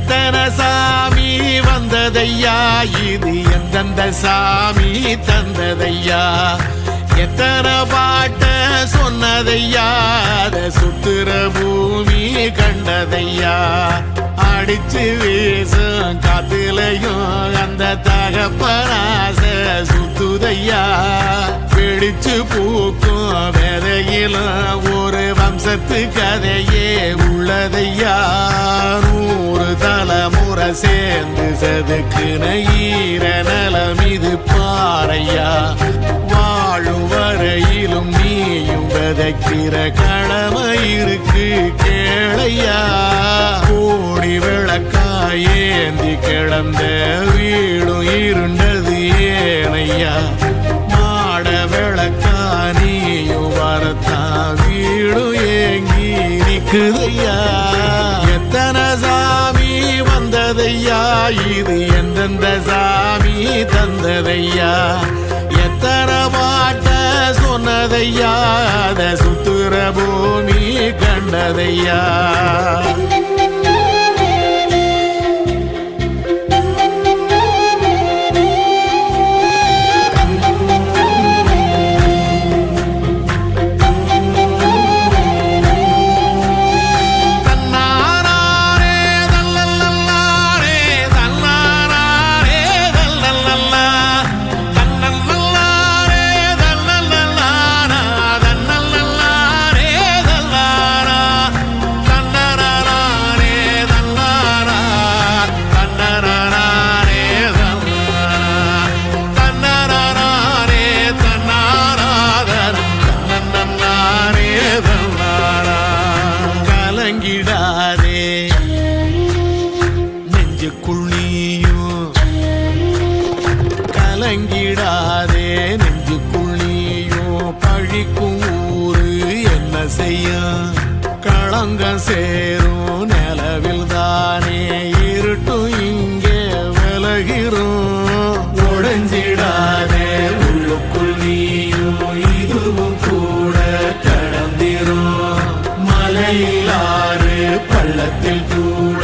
எத்தனை சாமி வந்ததையா இது எந்தெந்த சாமி தந்ததையா எத்தனை பாட்ட சொன்னதையா அத சுத்துற பூமி கண்டதையா அடிச்சு வீசும் காத்துலையும் அந்த தகப்பனாச சுத்துதையா பிடிச்சு பூக்கும் விதையிலும் ஒரு வம்சத்து கதையே உள்ளதையா 100 தலைமுறை சேர்ந்து செதுக்குன ஈர நலம் இது பாறையா வாழும் வரையிலும் நீயும் விதைக்கிற கடமை இருக்கு கேளையா கோடி விளக்காயேந்தி கிடந்த வீடும் இருண்டது ஏனையா மாட விளக்கா நீயும் வரத்தா வீடும் ஏங்கி நிக்குதையா எத்தனை சாமி வந்ததையா இது எந்தெந்த சாமி தந்ததையா எத்தனை பாட்ட சொன்னதையா அத சுத்துற பூமி கண்டதையா கலங்கிடாதே நெஞ்சுக்குள் நீயும் கலங்கிடாதே நெஞ்சுக்குள் நீயும் பழிக்கும் ஊரு என்ன செய்ய களங்கம் சேரும் நிலவில் தானே இருட்டும் இங்கே விலகிறோம் உடைஞ்சிடாதே உள்ளுக்குள் நீயும் இதுவும் கூட கடந்திரும் மலையிலாறு பள்ளத்தில் கூட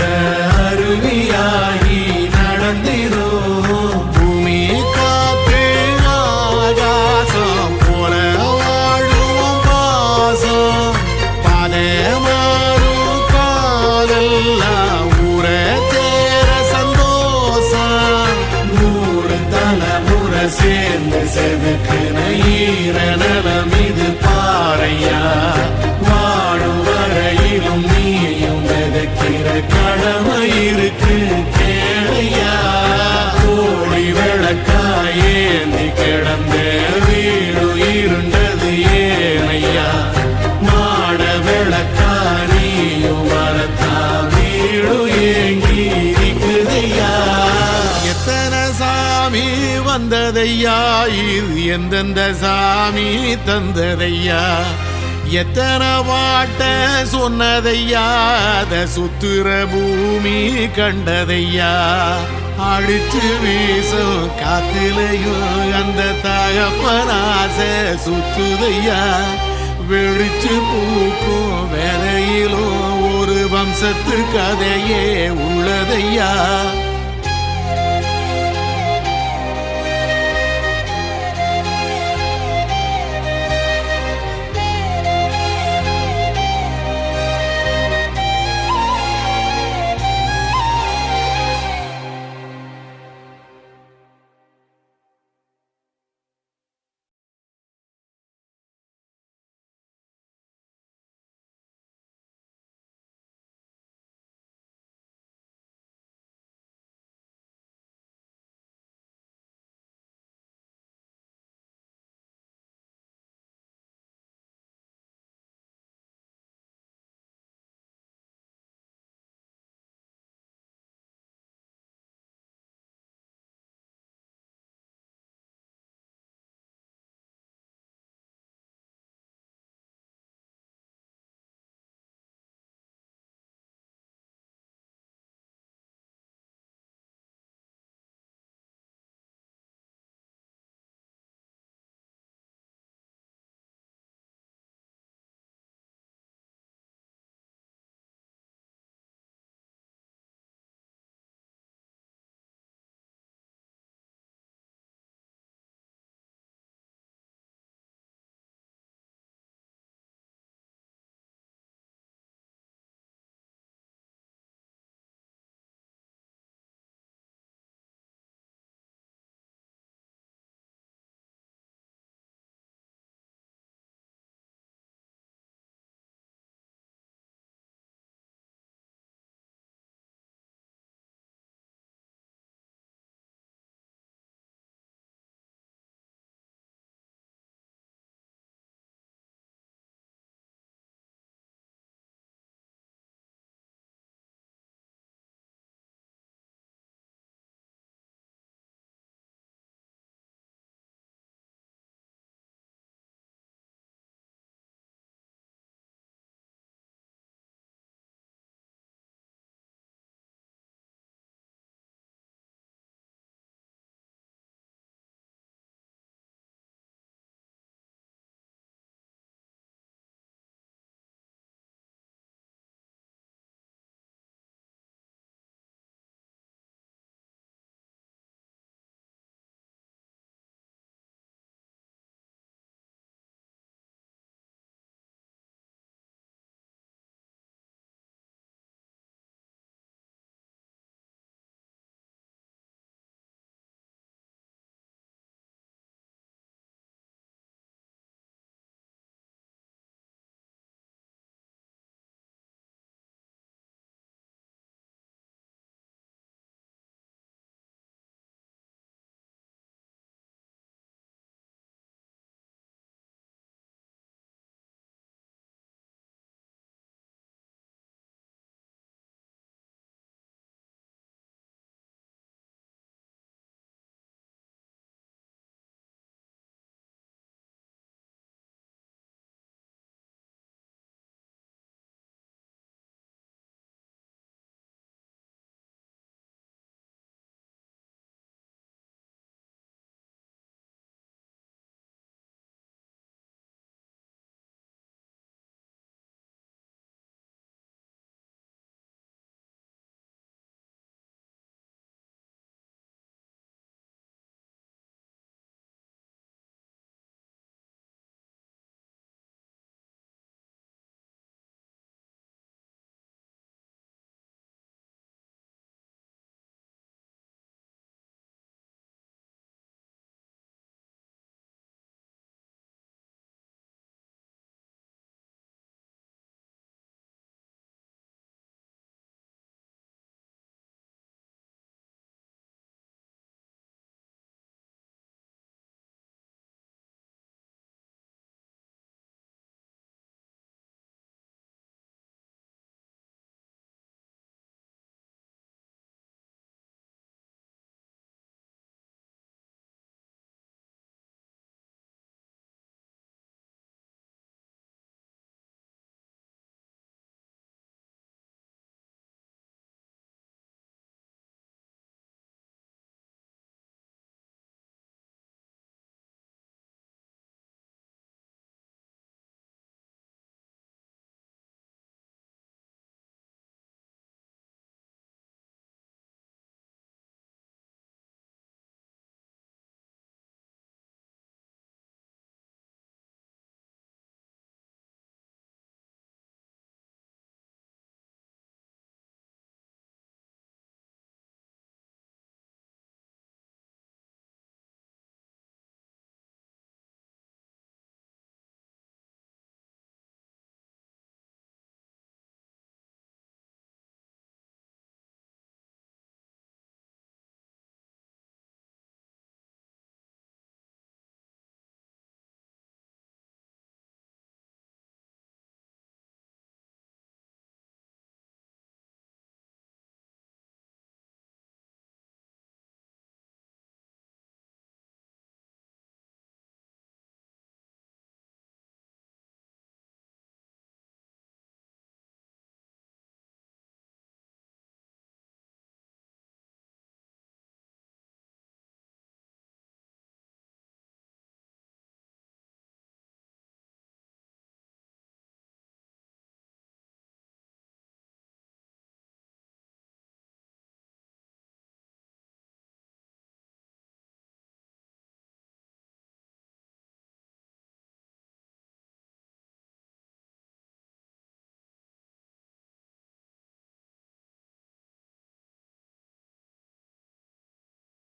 அருவியாகி நடந்திரும் பூமி காத்து ஆகாசம் போல வாழும் பாசம் பாதை மாறும் காதெல்லாம் ஊர தேர சந்தோஷம் 100 தலைமுறை சேர்ந்து செதுக்குன ஈர நலம் இது பாறையா வாழும் வரையிலும் நீயும் விதைக்கிற கடமை இருக்கு கேளையா கோழி விளக்காயேந்தி கிடந்த வீடு இருண்டது ஏனையா மாட விளக்கா நீயும் வரத்தா வீடு ஏங்கி இருக்குதையா எத்தனை சாமி வந்ததையா இது எந்தெந்த சாமி தந்ததையா எத்தனை பாட்ட சொன்னதையா அத சுத்துற பூமி கண்டதையா அடிச்சு வீசும் காத்திலையும் அந்த தகப்பனாச சுத்துதையா வெளிச்சு பூக்கும் வேலையிலும் ஒரு வம்சத்து கதையே உள்ளதையா